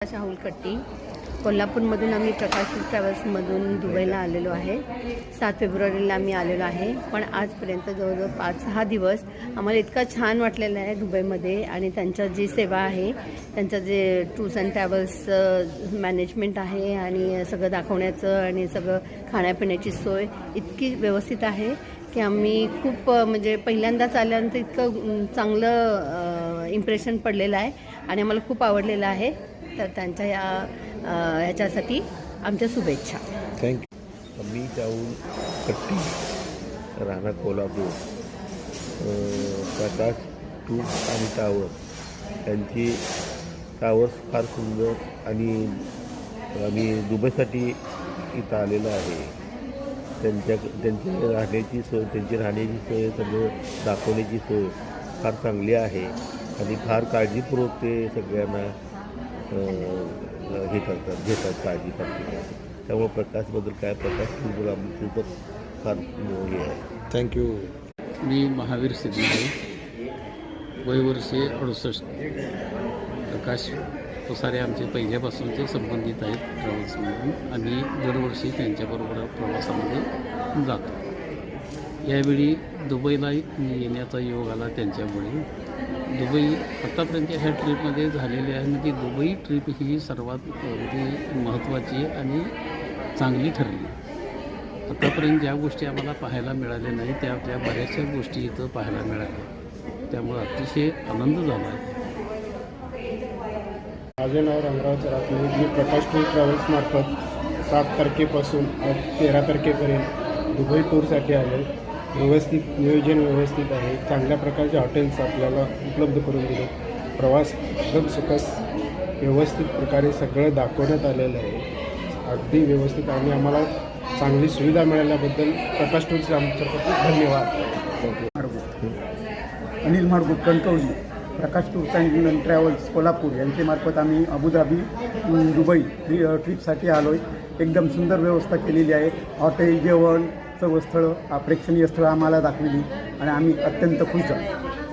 शाहुल कट्टी कोल्हापूरमधून आम्ही प्रकाश ट्रॅव्हल्समधून दुबईला आलेलो आहे। 7 फेब्रुवारीला आम्ही आलेलो आहे, पण आजपर्यंत जवळजवळ 5-6 दिवस आम्हाला इतका छान वाटलेलं आहे दुबईमध्ये। आणि त्यांच्या जी सेवा आहे, त्यांचं जे टूर्स अँड ट्रॅव्हल्स मॅनेजमेंट आहे आणि सगळं दाखवण्याचं आणि सगळं खाण्यापिण्याची सोय इतकी व्यवस्थित आहे की आम्ही खूप म्हणजे पहिल्यांदाच आल्यानंतर इतकं चांगलं इम्प्रेशन पडलेलं आहे आणि आम्हाला खूप आवडलेलं आहे। तर त्यांच्या ह्याच्यासाठी आमच्या शुभेच्छा। थँक्यू। मी शाहुल कट्टी, राहणार कोल्हापूर। प्रकाश टूर्स आणि टावर्स त्यांची टावर्स फार सुंदर आणि आम्ही दुबईसाठी इथं आलेलो आहे। त्यांची राहण्याची सोय, त्यांची राहण्याची सोय, सगळं दाखवण्याची सोय फार चांगली आहे आणि फार काळजीपूर्वक ते सगळ्यांना हे करतात, घेतात, काळजी करतात। त्यामुळे प्रकाशबद्दल काय, प्रकाश टूरबद्दल आमचं फार हे आहे। थँक्यू। मी महावीर सिद्दीकी, वय वर्षे 68। प्रकाश पुसारे आमचे पहिल्यापासूनचे संबंधित आहेत ट्रॅव्हल्समधून। आम्ही दरवर्षी त्यांच्याबरोबर प्रवासामध्ये जातो। यावेळी दुबईला येण्याचा योग आला त्यांच्यामुळे। दुबई आत्तापर्यंत ह्या ट्रीपमध्ये झालेली आहे, म्हणजे दुबई ट्रीप ही सर्वात महत्त्वाची आणि चांगली ठरली। आत्तापर्यंत ज्या गोष्टी आम्हाला पाहायला मिळाल्या नाही त्या बऱ्याचशा गोष्टी इथं पाहायला मिळाल्या, त्यामुळं अतिशय आनंद झाला आहे। माझे नाव रंगराव चरात। मी प्रकाश टूर ट्रॅव्हल्समार्फत 7 तारखेपासून आज 13 तारखेपर्यंत दुबई टूरसाठी आलो। व्यवस्थित नियोजन व्यवस्थित आहे, चांगल्या प्रकारचे हॉटेल्स आपल्याला उपलब्ध करून दिले। प्रवास एकदम सुखस व्यवस्थित प्रकारे सगळं दाखवण्यात आलेलं आहे, अगदी व्यवस्थित। आणि आम्हाला चांगली सुविधा मिळाल्याबद्दल प्रकाश टूरचे आमच्या खूप धन्यवाद। अनिल माडगुट कणकवली, प्रकाश टूर्स अँड ट्रॅव्हल्स कोल्हापूर यांच्यामार्फत आम्ही अबुधाबी दुबई ट्रिपसाठी आलो आहे। एकदम सुंदर व्यवस्था केलेली आहे, हॉटेल, जेवण, सर्व स्थळं, प्रेक्षणीय स्थळं आम्हाला दाखवली आणि आम्ही अत्यंत खुश आहोत।